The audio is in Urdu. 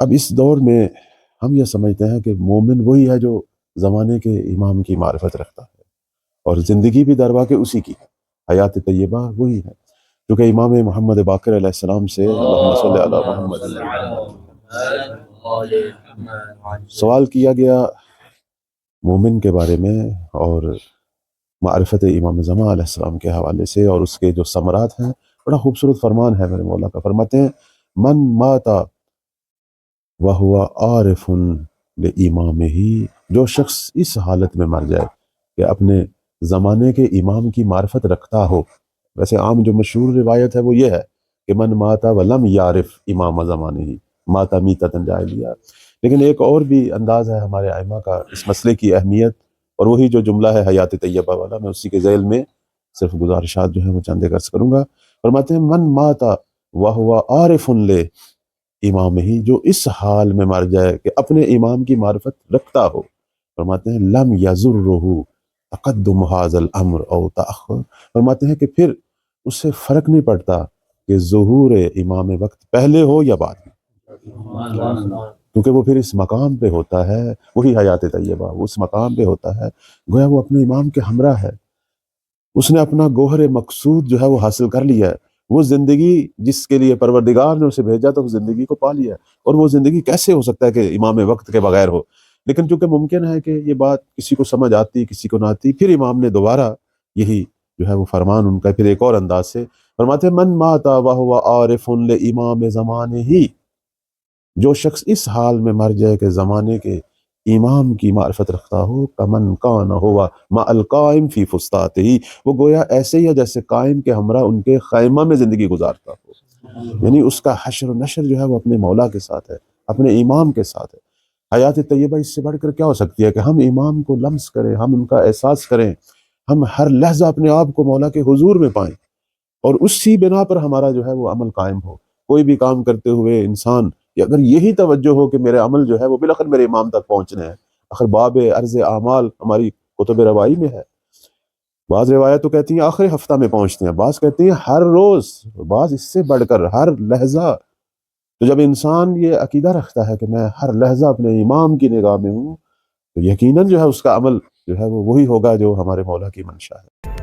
اب اس دور میں ہم یہ سمجھتے ہیں کہ مومن وہی ہے جو زمانے کے امام کی معرفت رکھتا ہے، اور زندگی بھی دروا کے اسی کی ہے، حیات طیبہ وہی ہے، کیونکہ امام محمد باقر علیہ السلام سے اللہم صلی علی محمد سوال کیا گیا مومن کے بارے میں اور معرفت امام زمان علیہ السلام کے حوالے سے، اور اس کے جو ثمرات ہیں۔ بڑا خوبصورت فرمان ہے میرے مولا کا، فرماتے ہیں من مات وہو عارف لامامہ، جو شخص اس حالت میں مر جائے کہ اپنے زمانے کے امام کی معرفت رکھتا ہو۔ ویسے عام جو مشہور روایت ہے وہ یہ ہے کہ من مات ولم یعرف امام زمانہ مات میتۃ جاہلیہ، لیکن ایک اور بھی انداز ہے ہمارے ائمہ کا اس مسئلے کی اہمیت، اور وہی جو جملہ ہے حیات طیبہ والا، میں اسی کے ذیل میں صرف گزارشات جو ہیں وہ چند عرض کروں گا۔ فرماتے ہیں من مات وہو عارف امامہ، جو اس حال میں مر جائے کہ اپنے امام کی معرفت رکھتا ہو، فرماتے ہیں لم یضرہ تقدم ھذا الامر او تاخر، فرماتے ہیں کہ پھر اس سے فرق نہیں پڑتا کہ ظہور امام وقت پہلے ہو یا بعد میں، کیونکہ وہ پھر اس مقام پہ ہوتا ہے، وہی حیات طیبہ، وہ اس مقام پہ ہوتا ہے، گویا وہ اپنے امام کے ہمراہ ہے، اس نے اپنا گوہر مقصود جو ہے وہ حاصل کر لیا ہے، وہ زندگی جس کے لیے پروردگار نے اسے بھیجا تو وہ زندگی کو پا لیا ہے، اور وہ زندگی کیسے ہو سکتا ہے کہ امام وقت کے بغیر ہو؟ لیکن چونکہ ممکن ہے کہ یہ بات کسی کو سمجھ آتی کسی کو نہ آتی، پھر امام نے دوبارہ یہی جو ہے وہ فرمان ان کا پھر ایک اور انداز سے فرماتے ہیں من مات وہو عارف لامام زمانہ، جو شخص اس حال میں مر جائے کہ زمانے کے امام کی معرفت رکھتا ہو، کمن کان ہوا مع القائم فی فسطاطہ، وہ گویا ایسے ہی ہے جیسے قائم کے ہمراہ ان کے خیمہ میں زندگی گزارتا ہو، یعنی اس کا حشر و نشر جو ہے وہ اپنے مولا کے ساتھ ہے، اپنے امام کے ساتھ ہے۔ حیات طیبہ اس سے بڑھ کر کیا ہو سکتی ہے کہ ہم امام کو لمس کریں، ہم ان کا احساس کریں، ہم ہر لحظہ اپنے آپ کو مولا کے حضور میں پائیں، اور اسی بنا پر ہمارا جو ہے وہ عمل قائم ہو۔ کوئی بھی کام کرتے ہوئے انسان کہ اگر یہی توجہ ہو کہ میرے عمل جو ہے وہ بالآخر میرے امام تک پہنچنے ہیں، آخر باب عرض اعمال ہماری کتب روائی میں ہے، بعض روایت تو کہتی ہیں آخری ہفتہ میں پہنچتے ہیں، بعض کہتی ہیں ہر روز، بعض اس سے بڑھ کر ہر لحظہ۔ تو جب انسان یہ عقیدہ رکھتا ہے کہ میں ہر لحظہ اپنے امام کی نگاہ میں ہوں، تو یقیناً جو ہے اس کا عمل جو ہے وہ وہی ہوگا جو ہمارے مولا کی منشا ہے۔